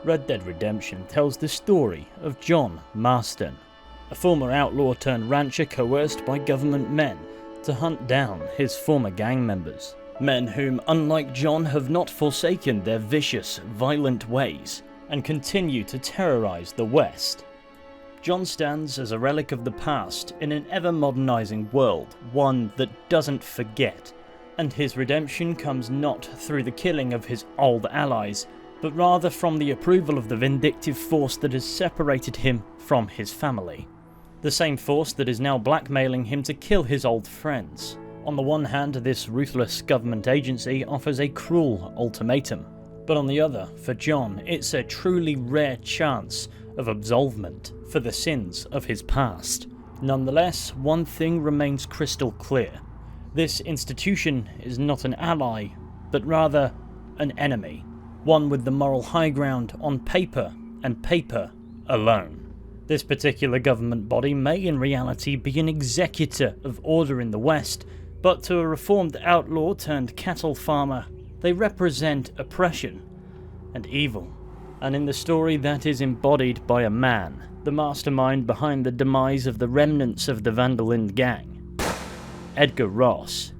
Red Dead Redemption tells the story of John Marston, a former outlaw turned rancher coerced by government men to hunt down his former gang members. Men whom, unlike John, have not forsaken their vicious, violent ways and continue to terrorize the West. John stands as a relic of the past in an ever-modernizing world, one that doesn't forget, and his redemption comes not through the killing of his old allies, but rather from the approval of the vindictive force that has separated him from his family. The same force that is now blackmailing him to kill his old friends. On the one hand, this ruthless government agency offers a cruel ultimatum, but on the other, for John, it's a truly rare chance of absolvement for the sins of his past. Nonetheless, one thing remains crystal clear. This institution is not an ally, but rather an enemy. One with the moral high ground on paper, and paper alone. This particular government body may in reality be an executor of order in the West, but to a reformed outlaw turned cattle farmer, they represent oppression and evil. And in the story that is embodied by a man, the mastermind behind the demise of the remnants of the Van der Linde gang, Edgar Ross.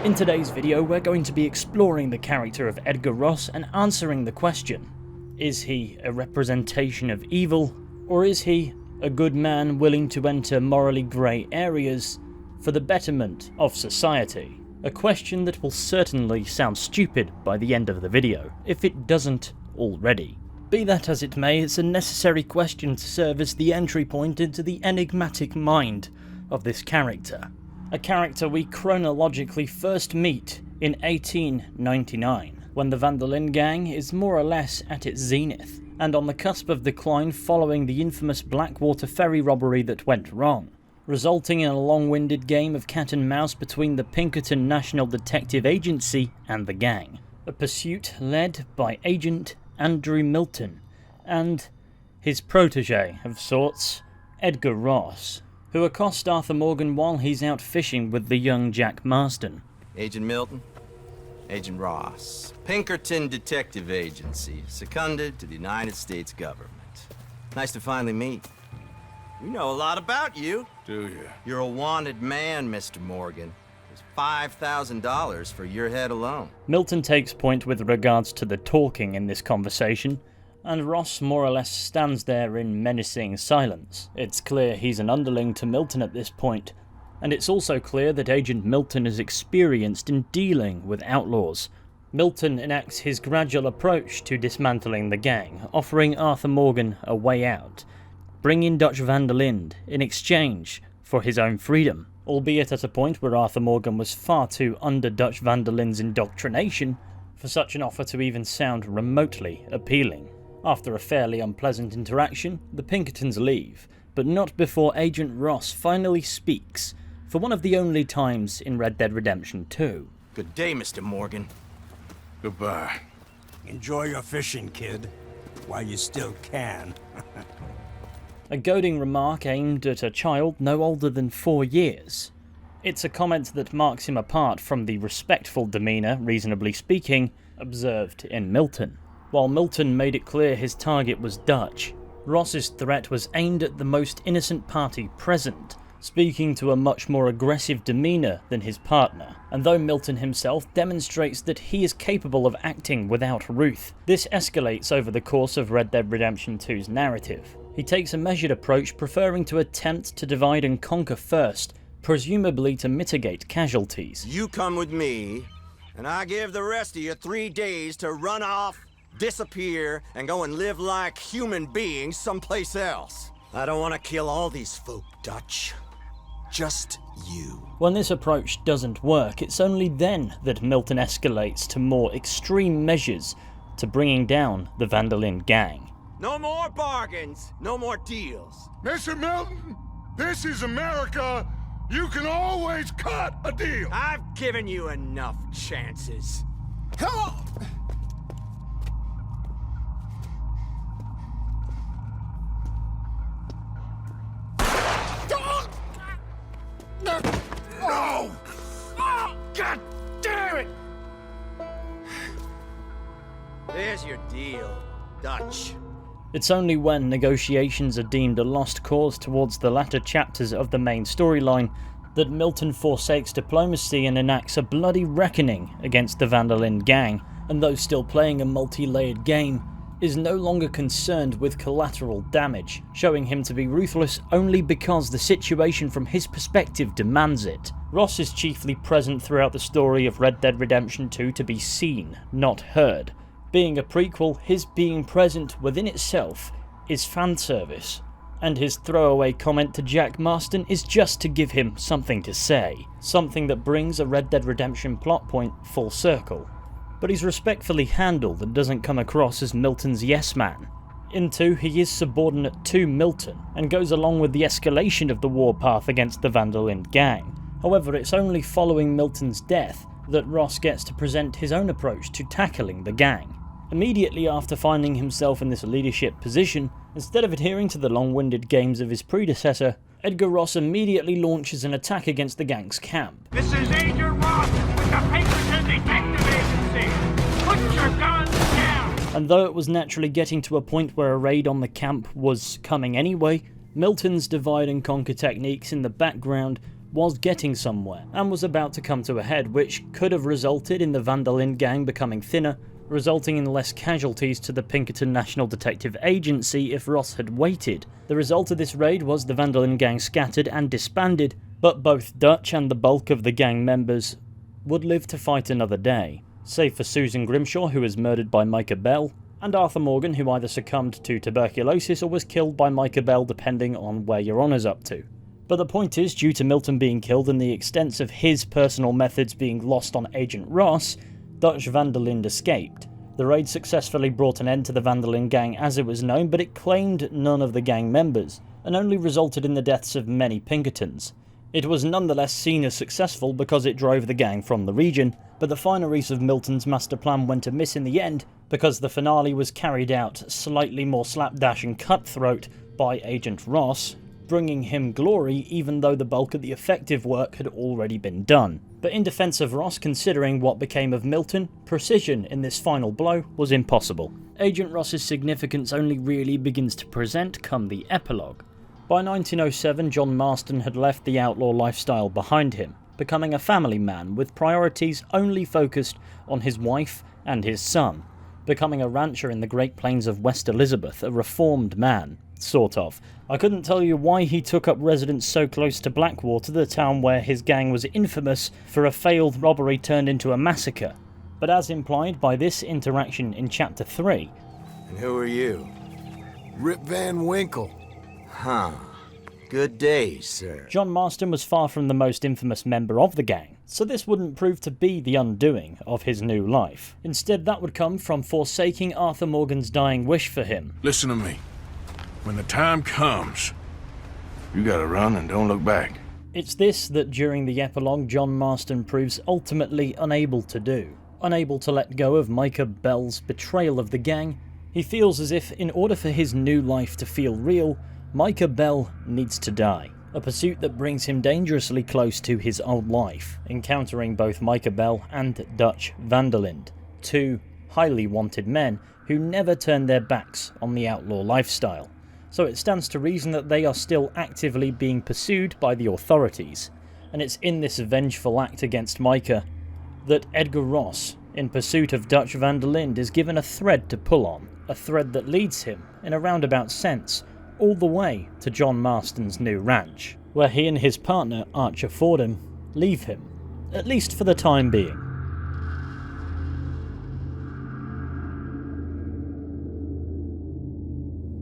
In today's video, we're going to be exploring the character of Edgar Ross and answering the question: is he a representation of evil, or is he a good man willing to enter morally grey areas for the betterment of society? A question that will certainly sound stupid by the end of the video, if it doesn't already. Be that as it may, it's a necessary question to serve as the entry point into the enigmatic mind of this character. A character we chronologically first meet in 1899, when the Van der Linde gang is more or less at its zenith, and on the cusp of decline following the infamous Blackwater ferry robbery that went wrong, resulting in a long-winded game of cat and mouse between the Pinkerton National Detective Agency and the gang. A pursuit led by Agent Andrew Milton and his protege of sorts, Edgar Ross, who accost Arthur Morgan while he's out fishing with the young Jack Marston. Agent Milton, Agent Ross, Pinkerton Detective Agency, seconded to the United States government. Nice to finally meet. We know a lot about you. Do you? You're a wanted man, Mr. Morgan. There's $5,000 for your head alone. Milton takes point with regards to the talking in this conversation, and Ross more or less stands there in menacing silence. It's clear he's an underling to Milton at this point, and it's also clear that Agent Milton is experienced in dealing with outlaws. Milton enacts his gradual approach to dismantling the gang, offering Arthur Morgan a way out, bringing Dutch Van der Linde in exchange for his own freedom, albeit at a point where Arthur Morgan was far too under Dutch Van der Linde's indoctrination for such an offer to even sound remotely appealing. After a fairly unpleasant interaction, the Pinkertons leave, but not before Agent Ross finally speaks, for one of the only times in Red Dead Redemption 2. Good day, Mr. Morgan. Goodbye. Enjoy your fishing, kid, while you still can. A goading remark aimed at a child no older than 4 years. It's a comment that marks him apart from the respectful demeanour, reasonably speaking, observed in Milton. While Milton made it clear his target was Dutch, Ross's threat was aimed at the most innocent party present, speaking to a much more aggressive demeanour than his partner. And though Milton himself demonstrates that he is capable of acting without ruth, this escalates over the course of Red Dead Redemption 2's narrative. He takes a measured approach, preferring to attempt to divide and conquer first, presumably to mitigate casualties. You come with me, and I give the rest of you 3 days to run off, disappear, and go and live like human beings someplace else. I don't want to kill all these folk, Dutch. Just you. When this approach doesn't work, it's only then that Milton escalates to more extreme measures to bringing down the Van der Linde gang. No more bargains, no more deals. Mr. Milton, this is America. You can always cut a deal. I've given you enough chances. Come on! No! God damn it! There's your deal. Dutch. It's only when negotiations are deemed a lost cause towards the latter chapters of the main storyline that Milton forsakes diplomacy and enacts a bloody reckoning against the Van der Linde gang, and though still playing a multi-layered game, is no longer concerned with collateral damage, showing him to be ruthless only because the situation from his perspective demands it. Ross is chiefly present throughout the story of Red Dead Redemption 2 to be seen, not heard. Being a prequel, his being present within itself is fan service, and his throwaway comment to Jack Marston is just to give him something to say, something that brings a Red Dead Redemption plot point full circle. But he's respectfully handled and doesn't come across as Milton's yes man. In 2, he is subordinate to Milton, and goes along with the escalation of the warpath against the Van der Linde gang. However, it's only following Milton's death that Ross gets to present his own approach to tackling the gang. Immediately after finding himself in this leadership position, instead of adhering to the long-winded games of his predecessor, Edgar Ross immediately launches an attack against the gang's camp. This is Edgar Ross with the Pinkerton Detective Agency. Put your guns down! And though it was naturally getting to a point where a raid on the camp was coming anyway, Milton's divide and conquer techniques in the background was getting somewhere, and was about to come to a head, which could have resulted in the Van der Linde gang becoming thinner, resulting in less casualties to the Pinkerton National Detective Agency if Ross had waited. The result of this raid was the Van der Linde gang scattered and disbanded, but both Dutch and the bulk of the gang members would live to fight another day, save for Susan Grimshaw, who was murdered by Micah Bell, and Arthur Morgan, who either succumbed to tuberculosis or was killed by Micah Bell, depending on where your honour's up to. But the point is, due to Milton being killed and the extent of his personal methods being lost on Agent Ross, Dutch Van der Linde escaped. The raid successfully brought an end to the Van der Linde gang as it was known, but it claimed none of the gang members, and only resulted in the deaths of many Pinkertons. It was nonetheless seen as successful because it drove the gang from the region, but the fineries of Milton's master plan went amiss in the end because the finale was carried out slightly more slapdash and cutthroat by Agent Ross, bringing him glory even though the bulk of the effective work had already been done. But in defence of Ross, considering what became of Milton, precision in this final blow was impossible. Agent Ross's significance only really begins to present come the epilogue. By 1907, John Marston had left the outlaw lifestyle behind him, becoming a family man with priorities only focused on his wife and his son, becoming a rancher in the Great Plains of West Elizabeth, a reformed man. Sort of. I couldn't tell you why he took up residence so close to Blackwater, the town where his gang was infamous for a failed robbery turned into a massacre. But as implied by this interaction in Chapter 3... And who are you? Rip Van Winkle. Huh. Good day, sir. John Marston was far from the most infamous member of the gang, so this wouldn't prove to be the undoing of his new life. Instead, that would come from forsaking Arthur Morgan's dying wish for him. Listen to me. When the time comes, you gotta run and don't look back. It's this that during the epilogue John Marston proves ultimately unable to do. Unable to let go of Micah Bell's betrayal of the gang, he feels as if in order for his new life to feel real, Micah Bell needs to die. A pursuit that brings him dangerously close to his old life, encountering both Micah Bell and Dutch Van der Linde, two highly wanted men who never turned their backs on the outlaw lifestyle. So it stands to reason that they are still actively being pursued by the authorities, and it's in this vengeful act against Micah that Edgar Ross, in pursuit of Dutch Van der Linde, is given a thread to pull on, a thread that leads him, in a roundabout sense, all the way to John Marston's new ranch, where he and his partner, Archer Fordham, leave him, at least for the time being.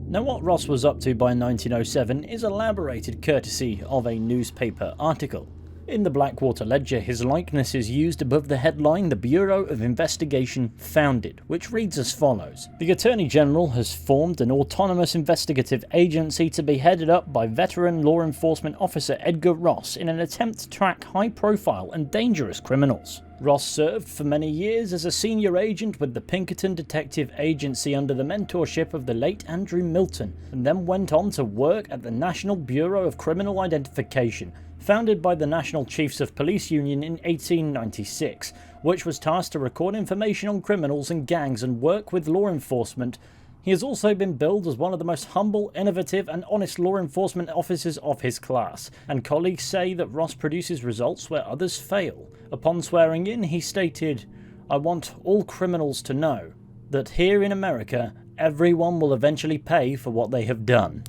Now, what Ross was up to by 1907 is elaborated courtesy of a newspaper article. In the Blackwater Ledger, his likeness is used above the headline, "The Bureau of Investigation Founded," which reads as follows. The Attorney General has formed an autonomous investigative agency to be headed up by veteran law enforcement officer Edgar Ross in an attempt to track high-profile and dangerous criminals. Ross served for many years as a senior agent with the Pinkerton Detective Agency under the mentorship of the late Andrew Milton, and then went on to work at the National Bureau of Criminal Identification, founded by the National Chiefs of Police Union in 1896, which was tasked to record information on criminals and gangs and work with law enforcement He has also been billed as one of the most humble, innovative and honest law enforcement officers of his class, and colleagues say that Ross produces results where others fail. Upon swearing in, he stated, "I want all criminals to know that here in America, everyone will eventually pay for what they have done."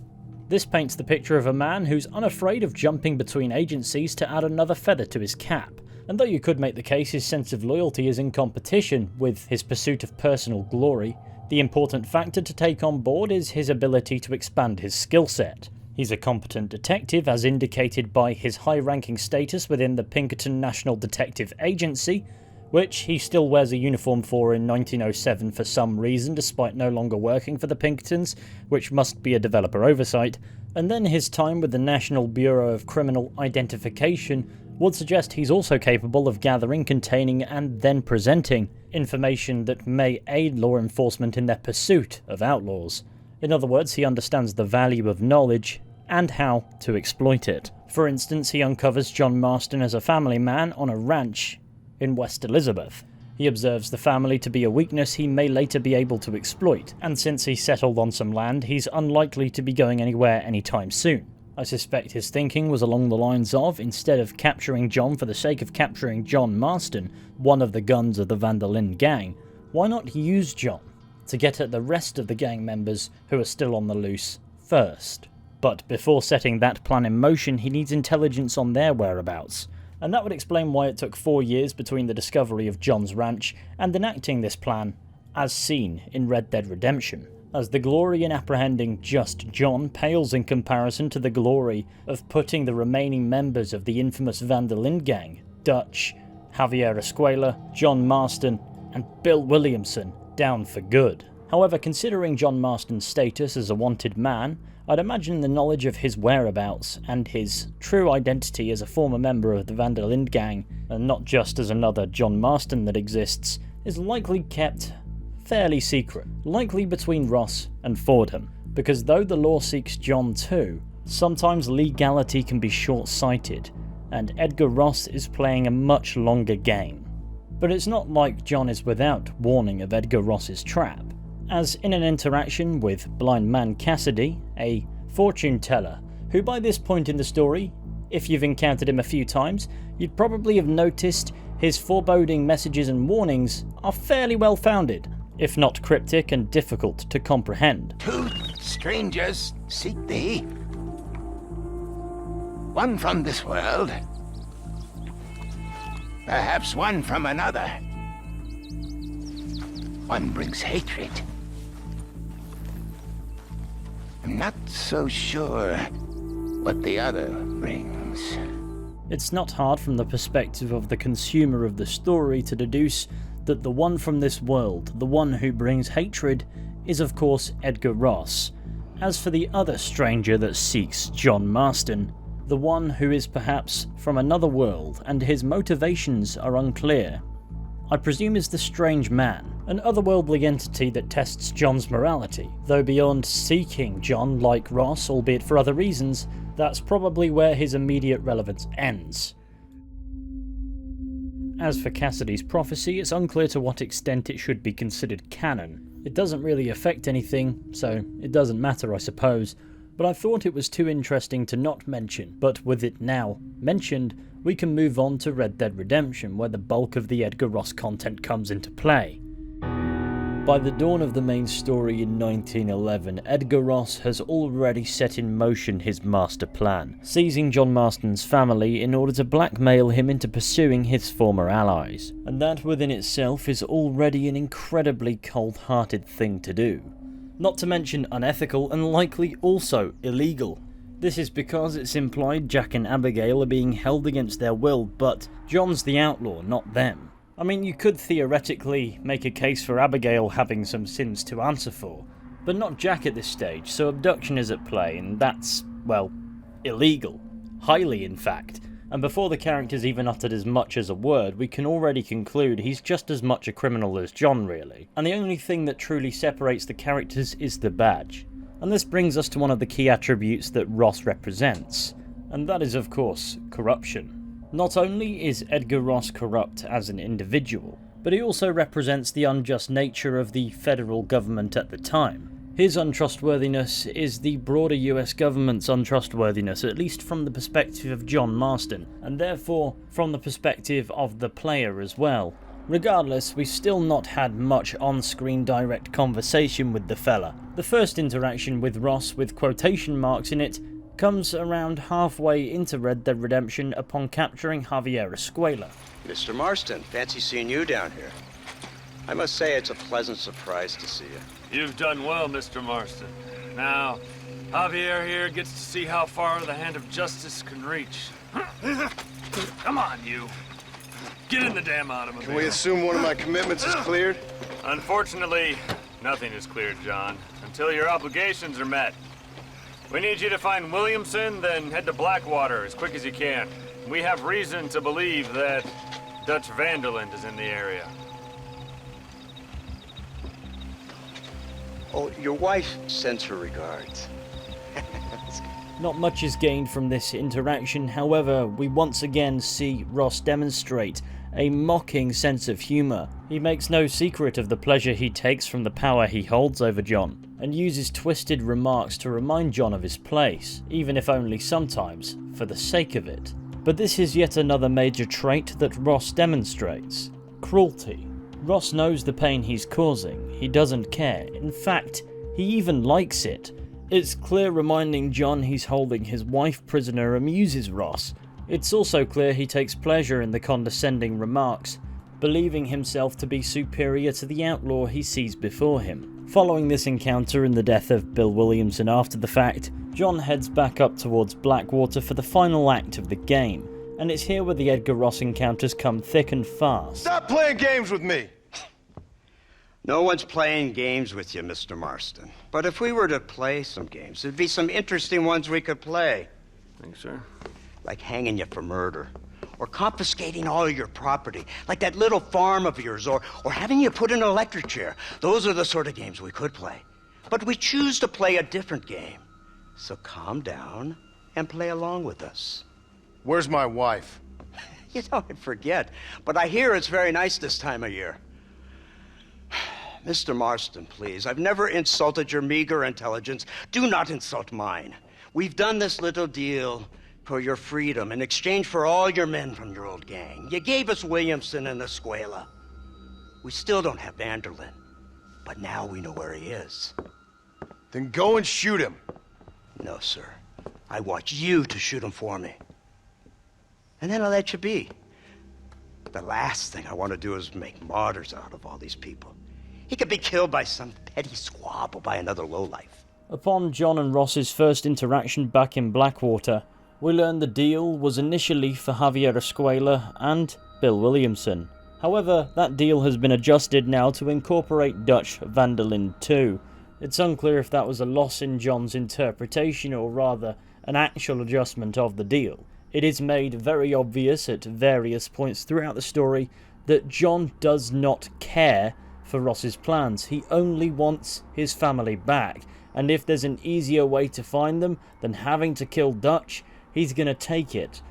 This paints the picture of a man who's unafraid of jumping between agencies to add another feather to his cap. And though you could make the case his sense of loyalty is in competition with his pursuit of personal glory, the important factor to take on board is his ability to expand his skill set. He's a competent detective, as indicated by his high-ranking status within the Pinkerton National Detective Agency, which he still wears a uniform for in 1907 for some reason, despite no longer working for the Pinkertons, which must be a developer oversight, and then his time with the National Bureau of Criminal Identification would suggest he's also capable of gathering, containing, and then presenting information that may aid law enforcement in their pursuit of outlaws. In other words, he understands the value of knowledge and how to exploit it. For instance, he uncovers John Marston as a family man on a ranch in West Elizabeth. He observes the family to be a weakness he may later be able to exploit, and since he's settled on some land, he's unlikely to be going anywhere anytime soon. I suspect his thinking was along the lines of, instead of capturing John for the sake of capturing John Marston, one of the guns of the Van der Linde gang, why not use John to get at the rest of the gang members who are still on the loose first? But before setting that plan in motion, he needs intelligence on their whereabouts, and that would explain why it took 4 years between the discovery of John's ranch and enacting this plan, as seen in Red Dead Redemption, as the glory in apprehending just John pales in comparison to the glory of putting the remaining members of the infamous Van der Linde gang, Dutch, Javier Escuela, John Marston, and Bill Williamson, down for good. However, considering John Marston's status as a wanted man, I'd imagine the knowledge of his whereabouts and his true identity as a former member of the Van der Linde gang, and not just as another John Marston that exists, is likely kept fairly secret, likely between Ross and Fordham, because though the law seeks John too, sometimes legality can be short-sighted, and Edgar Ross is playing a much longer game. But it's not like John is without warning of Edgar Ross's trap, as in an interaction with blind man Cassidy, a fortune teller, who by this point in the story, if you've encountered him a few times, you'd probably have noticed his foreboding messages and warnings are fairly well founded, if not cryptic and difficult to comprehend. Two strangers seek thee. One from this world, perhaps one from another. One brings hatred. I'm not so sure what the other brings. It's not hard from the perspective of the consumer of the story to deduce that the one from this world, the one who brings hatred, is of course Edgar Ross. As for the other stranger that seeks John Marston, the one who is perhaps from another world and his motivations are unclear, I presume is the strange man, an otherworldly entity that tests John's morality, though beyond seeking John like Ross, albeit for other reasons, that's probably where his immediate relevance ends. As for Cassidy's prophecy, it's unclear to what extent it should be considered canon. It doesn't really affect anything, so it doesn't matter I suppose, but I thought it was too interesting to not mention. But with it now mentioned, we can move on to Red Dead Redemption, where the bulk of the Edgar Ross content comes into play. By the dawn of the main story in 1911, Edgar Ross has already set in motion his master plan, seizing John Marston's family in order to blackmail him into pursuing his former allies. And that within itself is already an incredibly cold-hearted thing to do. Not to mention unethical and likely also illegal. This is because it's implied Jack and Abigail are being held against their will, but John's the outlaw, not them. I mean, you could theoretically make a case for Abigail having some sins to answer for, but not Jack at this stage, so abduction is at play, and that's, well, illegal. Highly, in fact. And before the characters even uttered as much as a word, we can already conclude he's just as much a criminal as John, really. And the only thing that truly separates the characters is the badge. And this brings us to one of the key attributes that Ross represents, and that is, of course, corruption. Not only is Edgar Ross corrupt as an individual, but he also represents the unjust nature of the federal government at the time. His untrustworthiness is the broader US government's untrustworthiness, at least from the perspective of John Marston, and therefore from the perspective of the player as well. Regardless, we've still not had much on-screen direct conversation with the fella. The first interaction with Ross, with quotation marks in it, comes around halfway into Red Dead Redemption upon capturing Javier Escuela. Mr. Marston, fancy seeing you down here. I must say it's a pleasant surprise to see you. You've done well, Mr. Marston. Now, Javier here gets to see how far the hand of justice can reach. Come on, you. Get in the damn automobile. Can we assume one of my commitments is cleared? Unfortunately, nothing is cleared, John, until your obligations are met. We need you to find Williamson, then head to Blackwater as quick as you can. We have reason to believe that Dutch Vanderland is in the area. Oh, your wife sends her regards. Not much is gained from this interaction, however, we once again see Ross demonstrate a mocking sense of humour. He makes no secret of the pleasure he takes from the power he holds over John, and uses twisted remarks to remind John of his place, even if only sometimes, for the sake of it. But this is yet another major trait that Ross demonstrates: cruelty. Ross knows the pain he's causing, he doesn't care, in fact, he even likes it. It's clear reminding John he's holding his wife prisoner amuses Ross. It's also clear he takes pleasure in the condescending remarks, believing himself to be superior to the outlaw he sees before him. Following this encounter and the death of Bill Williamson after the fact, John heads back up towards Blackwater for the final act of the game, and it's here where the Edgar Ross encounters come thick and fast. Stop playing games with me! No one's playing games with you, Mr. Marston. But if we were to play some games, there'd be some interesting ones we could play. Thanks, sir. Like hanging you for murder. Or confiscating all your property, like that little farm of yours, or having you put in an electric chair. Those are the sort of games we could play. But we choose to play a different game. So calm down and play along with us. Where's my wife? You know, I forget, but I hear it's very nice this time of year. Mr. Marston, please, I've never insulted your meager intelligence. Do not insult mine. We've done this little deal for your freedom in exchange for all your men from your old gang. You gave us Williamson and Escuela. We still don't have Vanderlyn, but now we know where he is. Then go and shoot him. No, sir. I want you to shoot him for me. And then I'll let you be. The last thing I want to do is make martyrs out of all these people. He could be killed by some petty squab or by another lowlife. Upon John and Ross's first interaction back in Blackwater, we learn the deal was initially for Javier Escuela and Bill Williamson. However, that deal has been adjusted now to incorporate Dutch Vanderlyn too. It's unclear if that was a loss in John's interpretation or rather an actual adjustment of the deal. It is made very obvious at various points throughout the story that John does not care for Ross's plans. He only wants his family back, and if there's an easier way to find them than having to kill Dutch, he's gonna take it.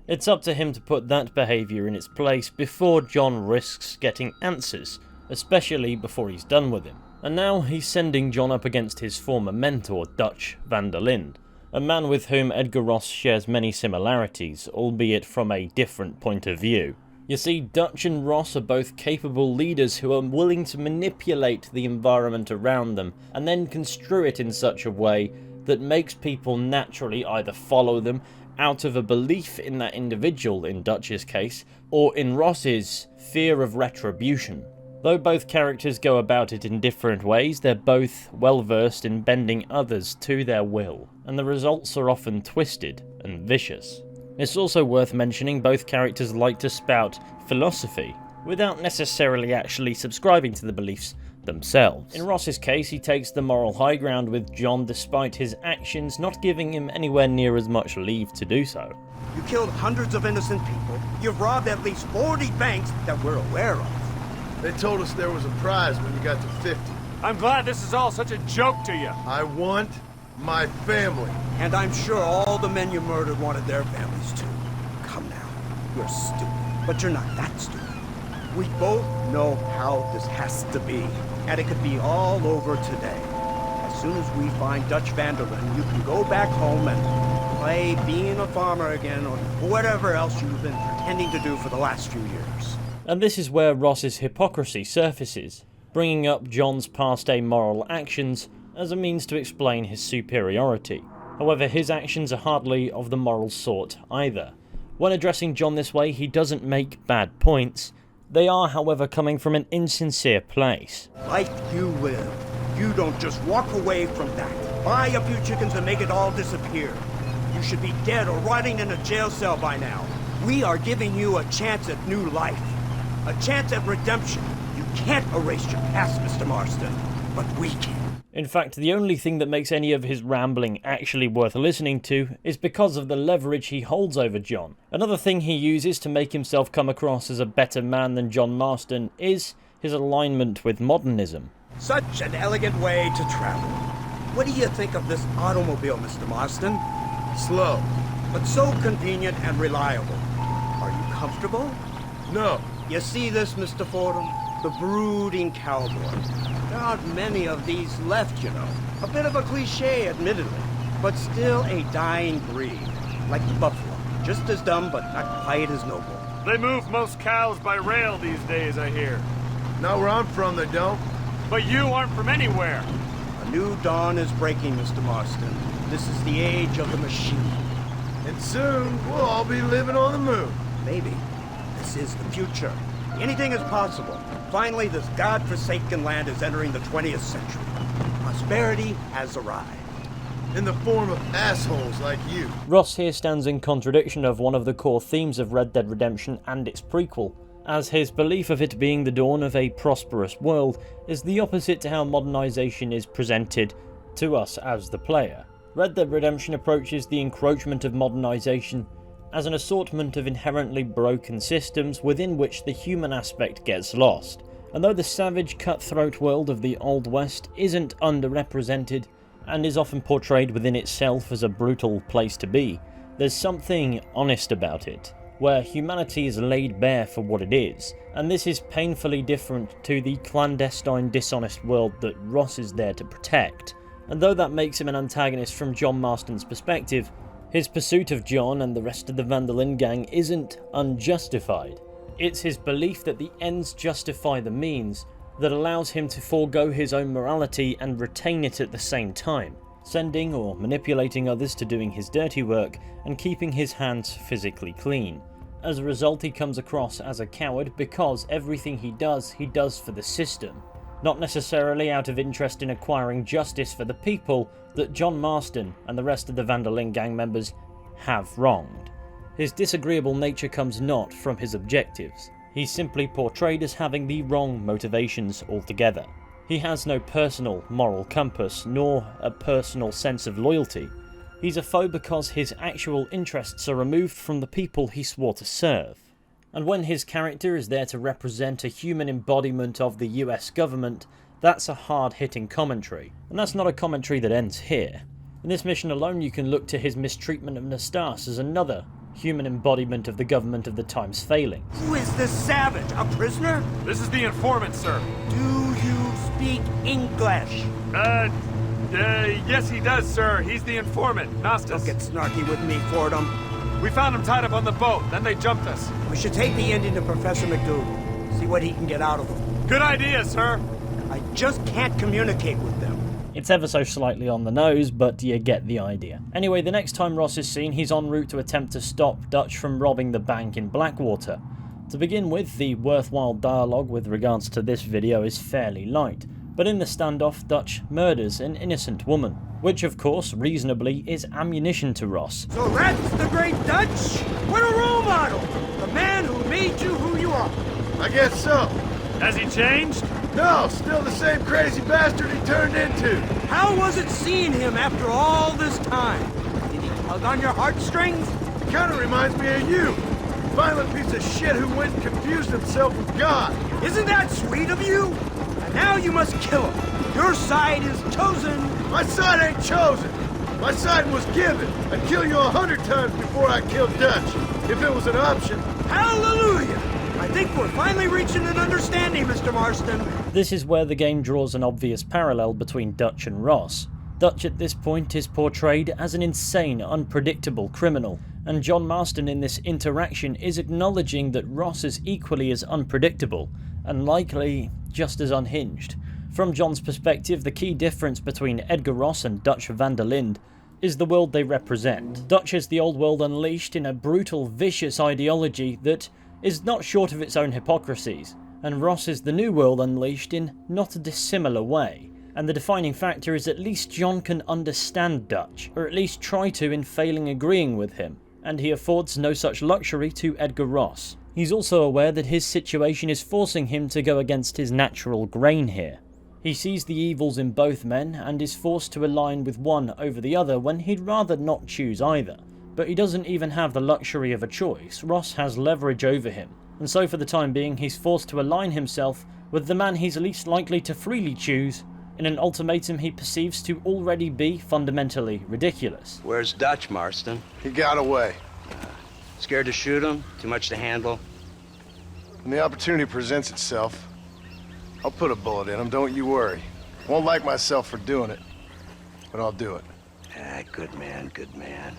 It's up to him to put that behaviour in its place before John risks getting answers, especially before he's done with him. And now he's sending John up against his former mentor, Dutch Vanderlyn, a man with whom Edgar Ross shares many similarities, albeit from a different point of view. You see, Dutch and Ross are both capable leaders who are willing to manipulate the environment around them and then construe it in such a way that makes people naturally either follow them out of a belief in that individual in Dutch's case, or in Ross's, fear of retribution. Though both characters go about it in different ways, they're both well versed in bending others to their will, and the results are often twisted and vicious. It's also worth mentioning both characters like to spout philosophy, without necessarily actually subscribing to the beliefs themselves. In Ross's case, he takes the moral high ground with John despite his actions not giving him anywhere near as much leave to do so. You killed hundreds of innocent people. You've robbed at least 40 banks that we're aware of. They told us there was a prize when you got to 50. I'm glad this is all such a joke to you. I want my family. And I'm sure all the men you murdered wanted their families too. Come now. You're stupid, but you're not that stupid. We both know how this has to be, and it could be all over today. As soon as we find Dutch Vanderlyn, you can go back home and play being a farmer again, or whatever else you've been pretending to do for the last few years. And this is where Ross's hypocrisy surfaces, bringing up John's past amoral actions as a means to explain his superiority. However, his actions are hardly of the moral sort either. When addressing John this way, he doesn't make bad points. They are, however, coming from an insincere place. Like you live. You don't just walk away from that. Buy a few chickens and make it all disappear. You should be dead or rotting in a jail cell by now. We are giving you a chance at new life. A chance at redemption. You can't erase your past, Mr. Marston, but we can. In fact, the only thing that makes any of his rambling actually worth listening to is because of the leverage he holds over John. Another thing he uses to make himself come across as a better man than John Marston is his alignment with modernism. Such an elegant way to travel. What do you think of this automobile, Mr. Marston? Slow. But so convenient and reliable. Are you comfortable? No. You see this, Mr. Fordham? The brooding cowboy. There aren't many of these left, you know. A bit of a cliche, admittedly, but still a dying breed. Like the buffalo. Just as dumb, but not quite as noble. They move most cows by rail these days, I hear. Not where I'm from, they don't. But you aren't from anywhere. A new dawn is breaking, Mr. Marston. This is the age of the machine. And soon, we'll all be living on the moon. Maybe. This is the future. Anything is possible. Finally, this godforsaken land is entering the 20th century. Prosperity has arrived. In the form of assholes like you. Ross here stands in contradiction of one of the core themes of Red Dead Redemption and its prequel, as his belief of it being the dawn of a prosperous world is the opposite to how modernization is presented to us as the player. Red Dead Redemption approaches the encroachment of modernization as an assortment of inherently broken systems within which the human aspect gets lost. And though the savage, cutthroat world of the Old West isn't underrepresented and is often portrayed within itself as a brutal place to be, there's something honest about it, where humanity is laid bare for what it is, and this is painfully different to the clandestine, dishonest world that Ross is there to protect. And though that makes him an antagonist from John Marston's perspective, his pursuit of John and the rest of the Vanderlyn gang isn't unjustified. It's his belief that the ends justify the means that allows him to forego his own morality and retain it at the same time, sending or manipulating others to doing his dirty work and keeping his hands physically clean. As a result, he comes across as a coward because everything he does for the system, not necessarily out of interest in acquiring justice for the people that John Marston and the rest of the Vanderlyn gang members have wronged. His disagreeable nature comes not from his objectives. He's simply portrayed as having the wrong motivations altogether. He has no personal moral compass, nor a personal sense of loyalty. He's a foe because his actual interests are removed from the people he swore to serve. And when his character is there to represent a human embodiment of the US government, that's a hard-hitting commentary. And that's not a commentary that ends here. In this mission alone, you can look to his mistreatment of Nastas as another human embodiment of the government of the time's failing. Who is this savage? A prisoner? This is the informant, sir. Do you speak English? Yes he does, sir. He's the informant, Nastas. Don't get snarky with me, Fordham. We found him tied up on the boat, then they jumped us. We should take the Indian to Professor McDougal. See what he can get out of him. Good idea, sir. I just can't communicate with them. It's ever so slightly on the nose, but you get the idea. Anyway, the next time Ross is seen, he's en route to attempt to stop Dutch from robbing the bank in Blackwater. To begin with, the worthwhile dialogue with regards to this video is fairly light, but in the standoff, Dutch murders an innocent woman, which of course, reasonably, is ammunition to Ross. So that's the great Dutch? What a role model! The man who made you who you are. I guess so. Has he changed? No, still the same crazy bastard he turned into. How was it seeing him after all this time? Did he tug on your heartstrings? He kind of reminds me of you. Violent piece of shit who went and confused himself with God. Isn't that sweet of you? And now you must kill him. Your side is chosen. My side ain't chosen. My side was given. I'd kill you 100 times before I killed Dutch, if it was an option. Hallelujah! I think we're finally reaching an understanding, Mr. Marston. This is where the game draws an obvious parallel between Dutch and Ross. Dutch at this point is portrayed as an insane, unpredictable criminal, and John Marston in this interaction is acknowledging that Ross is equally as unpredictable, and likely just as unhinged. From John's perspective, the key difference between Edgar Ross and Dutch van der Linde is the world they represent. Dutch is the old world unleashed in a brutal, vicious ideology that is not short of its own hypocrisies, and Ross is the new world unleashed in not a dissimilar way. And the defining factor is at least John can understand Dutch, or at least try to in failing agreeing with him, and he affords no such luxury to Edgar Ross. He's also aware that his situation is forcing him to go against his natural grain here. He sees the evils in both men and is forced to align with one over the other when he'd rather not choose either. But he doesn't even have the luxury of a choice. Ross has leverage over him, and so for the time being he's forced to align himself with the man he's least likely to freely choose, in an ultimatum he perceives to already be fundamentally ridiculous. Where's Dutch, Marston? He got away. Scared to shoot him? Too much to handle? When the opportunity presents itself, I'll put a bullet in him, don't you worry. Won't like myself for doing it, but I'll do it. Ah, good man, good man.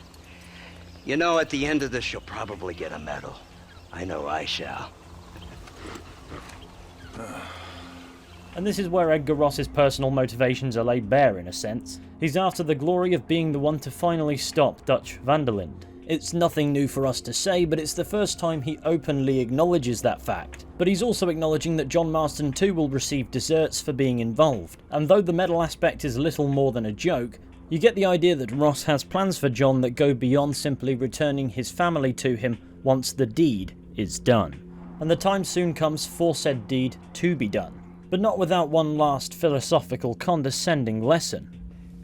You know, at the end of this, you'll probably get a medal. I know I shall. And this is where Edgar Ross's personal motivations are laid bare in a sense. He's after the glory of being the one to finally stop Dutch van der Linde. It's nothing new for us to say, but it's the first time he openly acknowledges that fact. But he's also acknowledging that John Marston too will receive desserts for being involved. And though the medal aspect is little more than a joke, you get the idea that Ross has plans for John that go beyond simply returning his family to him once the deed is done. And the time soon comes for said deed to be done. But not without one last philosophical, condescending lesson.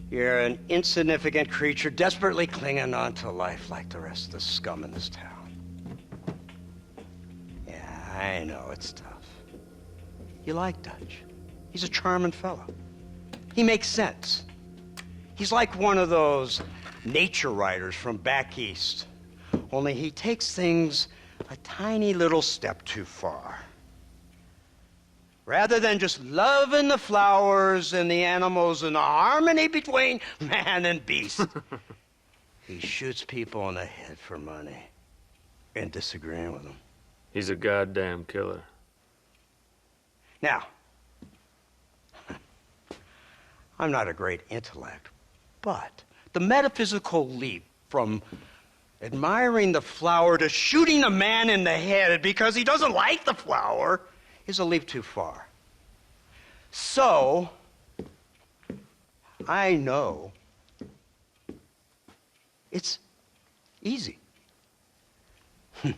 You're an insignificant creature desperately clinging on to life like the rest of the scum in this town. Yeah, I know it's tough. You like Dutch. He's a charming fellow. He makes sense. He's like one of those nature writers from back east. Only he takes things a tiny little step too far. Rather than just loving the flowers and the animals and the harmony between man and beast, he shoots people in the head for money and disagreeing with them. He's a goddamn killer. Now, I'm not a great intellect, but the metaphysical leap from admiring the flower to shooting a man in the head because he doesn't like the flower is a leap too far. So, I know it's easy. You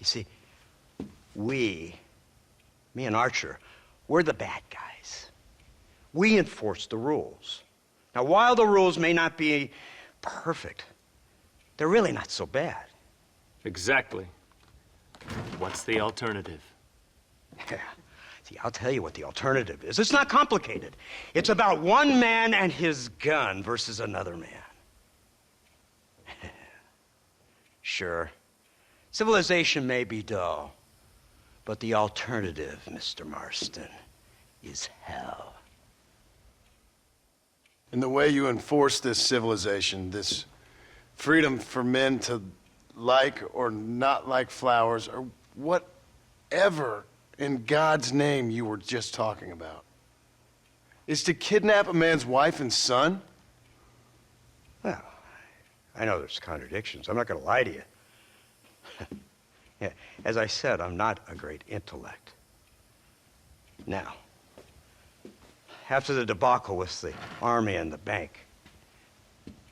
see, me and Archer, we're the bad guys. We enforce the rules. Now, while the rules may not be perfect, they're really not so bad. Exactly. What's the alternative? Yeah. See, I'll tell you what the alternative is. It's not complicated. It's about one man and his gun versus another man. Sure, civilization may be dull, but the alternative, Mr. Marston, is hell. And the way you enforce this civilization, this freedom for men to like or not like flowers, or whatever in God's name you were just talking about, is to kidnap a man's wife and son? Well, I know there's contradictions. I'm not going to lie to you. Yeah, as I said, I'm not a great intellect. Now, after the debacle with the army and the bank,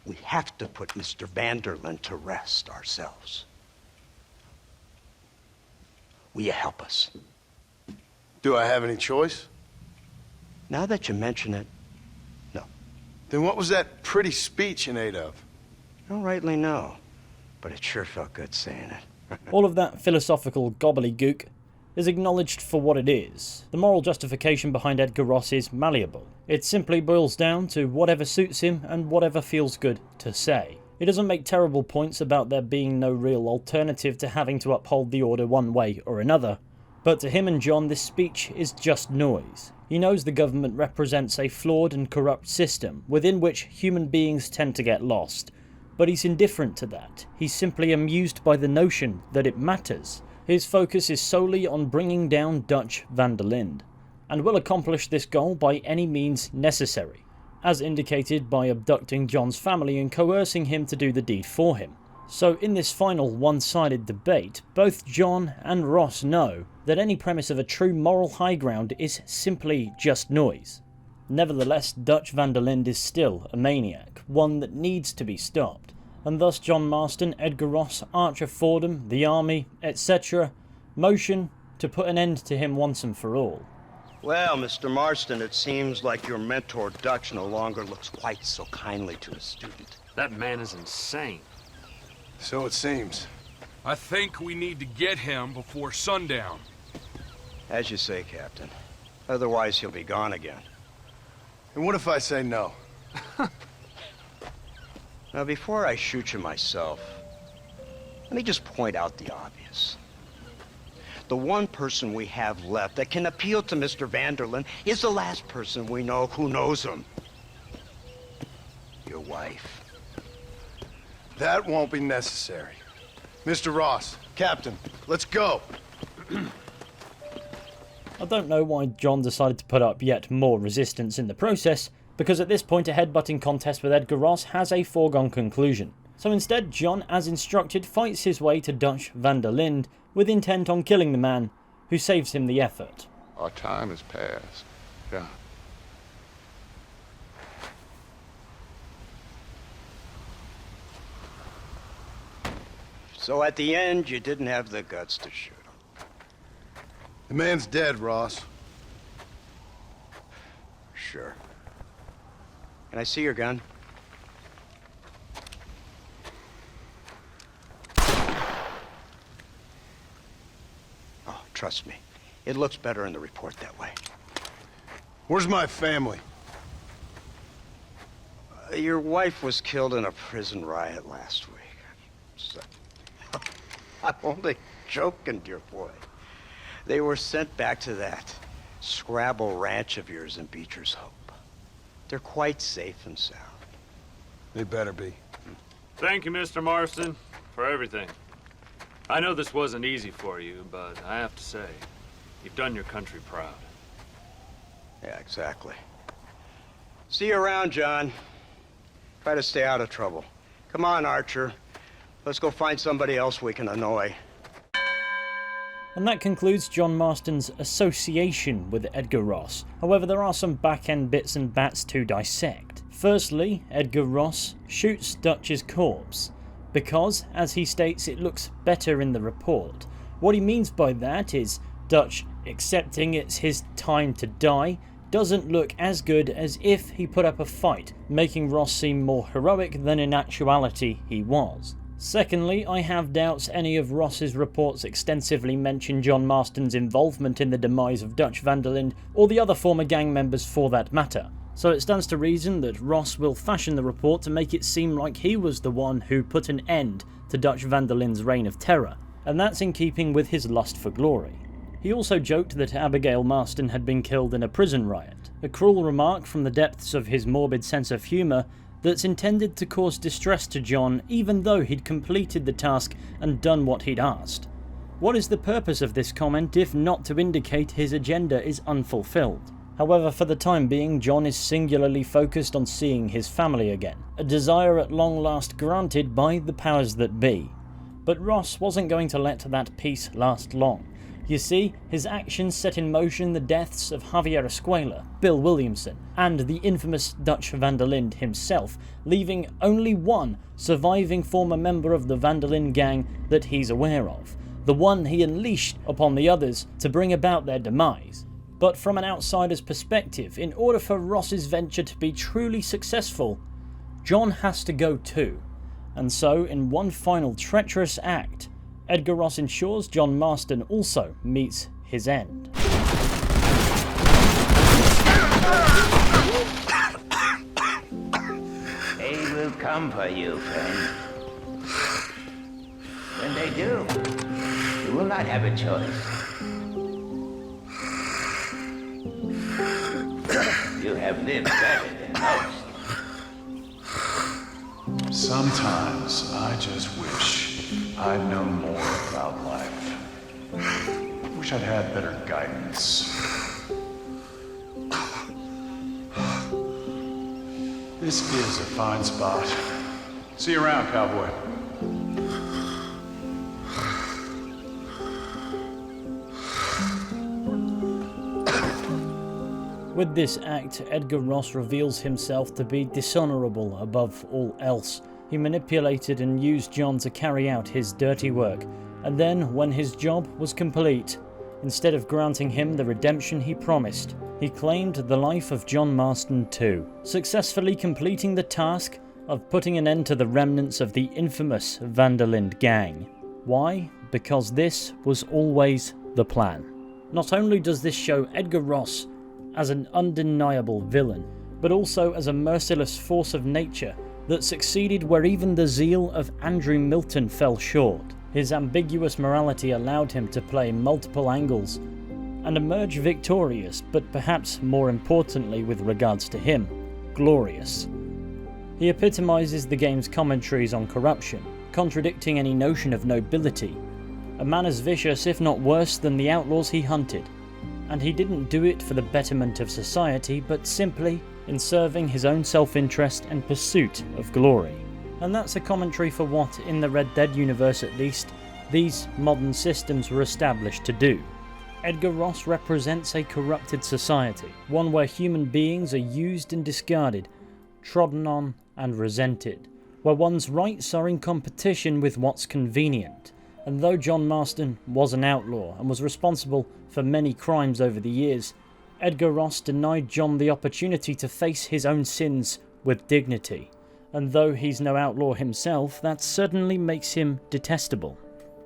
we have to put Mr. van der Linde to rest ourselves. Will you help us? Do I have any choice? Now that you mention it, no. Then what was that pretty speech in aid of? I don't rightly know, but it sure felt good saying it. All of that philosophical gobbledygook is acknowledged for what it is. The moral justification behind Edgar Ross is malleable. It simply boils down to whatever suits him and whatever feels good to say. He doesn't make terrible points about there being no real alternative to having to uphold the order one way or another, but to him and John this speech is just noise. He knows the government represents a flawed and corrupt system within which human beings tend to get lost. But he's indifferent to that. He's simply amused by the notion that it matters. His focus is solely on bringing down Dutch van der Linde, and will accomplish this goal by any means necessary, as indicated by abducting John's family and coercing him to do the deed for him. So in this final one-sided debate, both John and Ross know that any premise of a true moral high ground is simply just noise. Nevertheless, Dutch van der Linde is still a maniac, one that needs to be stopped, and thus John Marston, Edgar Ross, Archer Fordham, the army, etc. motion to put an end to him once and for all. Well, Mr. Marston, it seems like your mentor Dutch no longer looks quite so kindly to his student. That man is insane. So it seems. I think we need to get him before sundown. As you say, Captain. Otherwise, he'll be gone again. And what if I say no? Now, before I shoot you myself, let me just point out the obvious. The one person we have left that can appeal to Mr. van der Linde is the last person we know who knows him. Your wife. That won't be necessary. Mr. Ross, Captain, let's go. I don't know why John decided to put up yet more resistance in the process, because at this point a headbutting contest with Edgar Ross has a foregone conclusion. So instead, John, as instructed, fights his way to Dutch van der Linde with intent on killing the man, who saves him the effort. Our time has passed, John. So at the end, you didn't have the guts to shoot him. The man's dead, Ross. Sure. Can I see your gun? Oh, trust me. It looks better in the report that way. Where's my family? Your wife was killed in a prison riot last week. So, I'm only joking, dear boy. They were sent back to that Scrabble ranch of yours in Beecher's Hope. They're quite safe and sound. They better be. Thank you, Mr. Marston, for everything. I know this wasn't easy for you, but I have to say, you've done your country proud. Yeah, exactly. See you around, John. Try to stay out of trouble. Come on, Archer. Let's go find somebody else we can annoy. And that concludes John Marston's association with Edgar Ross. However, there are some back-end bits and bats to dissect. Firstly, Edgar Ross shoots Dutch's corpse, because, as he states, it looks better in the report. What he means by that is Dutch accepting it's his time to die doesn't look as good as if he put up a fight, making Ross seem more heroic than in actuality he was. Secondly, I have doubts any of Ross's reports extensively mention John Marston's involvement in the demise of Dutch van der Linde, or the other former gang members for that matter. So it stands to reason that Ross will fashion the report to make it seem like he was the one who put an end to Dutch van der Linde's reign of terror, and that's in keeping with his lust for glory. He also joked that Abigail Marston had been killed in a prison riot, a cruel remark from the depths of his morbid sense of humour that's intended to cause distress to John even though he'd completed the task and done what he'd asked. What is the purpose of this comment if not to indicate his agenda is unfulfilled? However, for the time being, John is singularly focused on seeing his family again, a desire at long last granted by the powers that be. But Ross wasn't going to let that peace last long. You see, his actions set in motion the deaths of Javier Escuela, Bill Williamson, and the infamous Dutch van der Linde himself, leaving only one surviving former member of the van der Linde gang that he's aware of, the one he unleashed upon the others to bring about their demise. But from an outsider's perspective, in order for Ross's venture to be truly successful, John has to go too. And so, in one final treacherous act, Edgar Ross ensures John Marston also meets his end. They will come for you, friend. When they do, you will not have a choice. have lived better than most. Sometimes I just wish I'd known more about life. Wish I'd had better guidance. This is a fine spot. See you around, cowboy. With this act, Edgar Ross reveals himself to be dishonorable above all else. He manipulated and used John to carry out his dirty work, and then, when his job was complete, instead of granting him the redemption he promised, he claimed the life of John Marston too, successfully completing the task of putting an end to the remnants of the infamous Van der Linde gang. Why? Because this was always the plan. Not only does this show Edgar Ross as an undeniable villain, but also as a merciless force of nature that succeeded where even the zeal of Andrew Milton fell short. His ambiguous morality allowed him to play multiple angles and emerge victorious, but perhaps more importantly with regards to him, glorious. He epitomizes the game's commentaries on corruption, contradicting any notion of nobility. A man as vicious, if not worse, than the outlaws he hunted. And he didn't do it for the betterment of society, but simply in serving his own self-interest and pursuit of glory. And that's a commentary for what, in the Red Dead universe at least, these modern systems were established to do. Edgar Ross represents a corrupted society, one where human beings are used and discarded, trodden on and resented, where one's rights are in competition with what's convenient. And though John Marston was an outlaw and was responsible for many crimes over the years, Edgar Ross denied John the opportunity to face his own sins with dignity. And though he's no outlaw himself, that certainly makes him detestable.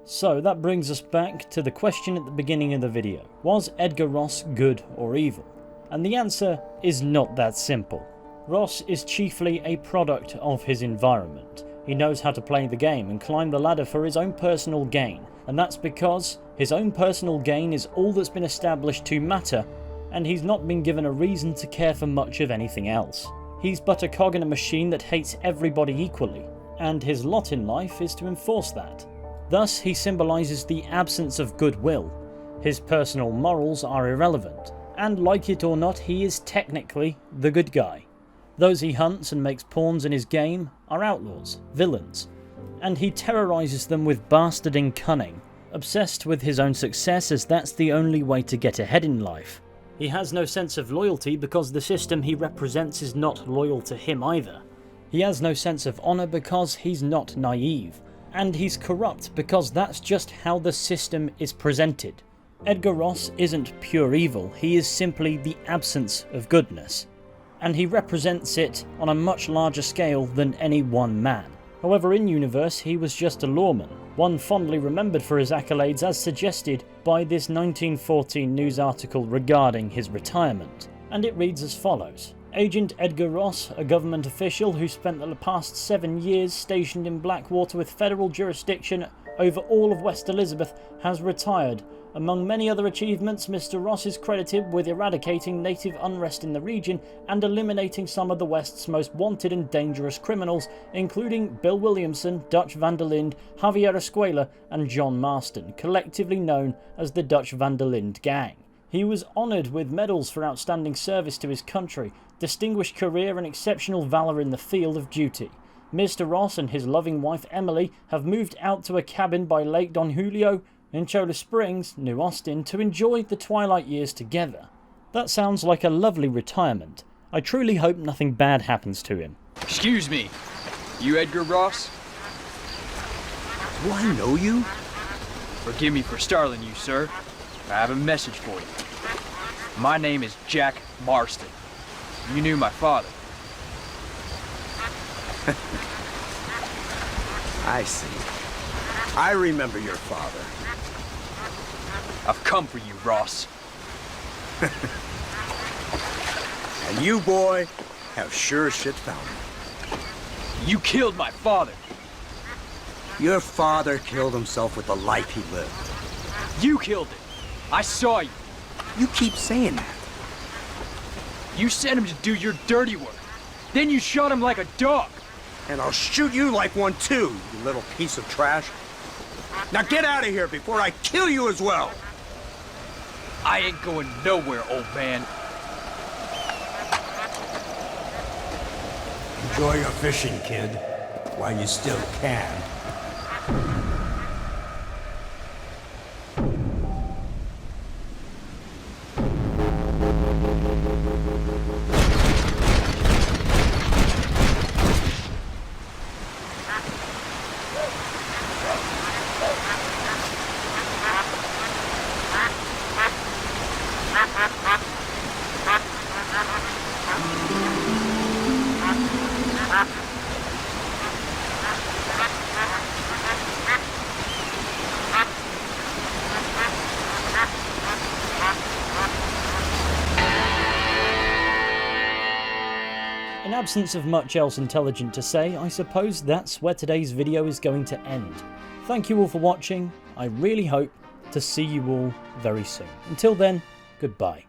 So that brings us back to the question at the beginning of the video. Was Edgar Ross good or evil? And the answer is not that simple. Ross is chiefly a product of his environment. He knows how to play the game and climb the ladder for his own personal gain, and that's because his own personal gain is all that's been established to matter, and he's not been given a reason to care for much of anything else. He's but a cog in a machine that hates everybody equally, and his lot in life is to enforce that. Thus, he symbolises the absence of goodwill. His personal morals are irrelevant, and like it or not, he is technically the good guy. Those he hunts and makes pawns in his game are outlaws, villains, and he terrorises them with bastarding cunning, obsessed with his own success as that's the only way to get ahead in life. He has no sense of loyalty because the system he represents is not loyal to him either. He has no sense of honour because he's not naive. And he's corrupt because that's just how the system is presented. Edgar Ross isn't pure evil, he is simply the absence of goodness. And he represents it on a much larger scale than any one man. However, in-universe, he was just a lawman, one fondly remembered for his accolades as suggested by this 1914 news article regarding his retirement. And it reads as follows. Agent Edgar Ross, a government official who spent the past 7 years stationed in Blackwater with federal jurisdiction over all of West Elizabeth, has retired. Among many other achievements, Mr. Ross is credited with eradicating native unrest in the region and eliminating some of the West's most wanted and dangerous criminals, including Bill Williamson, Dutch Van der Linde, Javier Escuela, and John Marston, collectively known as the Dutch Van der Linde gang. He was honoured with medals for outstanding service to his country, distinguished career and exceptional valour in the field of duty. Mr. Ross and his loving wife Emily have moved out to a cabin by Lake Don Julio in Cholla Springs, New Austin, to enjoy the twilight years together. That sounds like a lovely retirement. I truly hope nothing bad happens to him. Excuse me, you Edgar Ross? Do I know you? Forgive me for startling you, sir. I have a message for you. My name is Jack Marston. You knew my father. I see. I remember your father. I've come for you, Ross. And you, boy, have sure as shit found me. You killed my father. Your father killed himself with the life he lived. You killed it. I saw you. You keep saying that. You sent him to do your dirty work. Then you shot him like a dog. And I'll shoot you like one too, you little piece of trash. Now get out of here before I kill you as well. I ain't going nowhere, old man. Enjoy your fishing, kid, while you still can. In absence of much else intelligent to say, I suppose that's where today's video is going to end. Thank you all for watching. I really hope to see you all very soon. Until then, goodbye.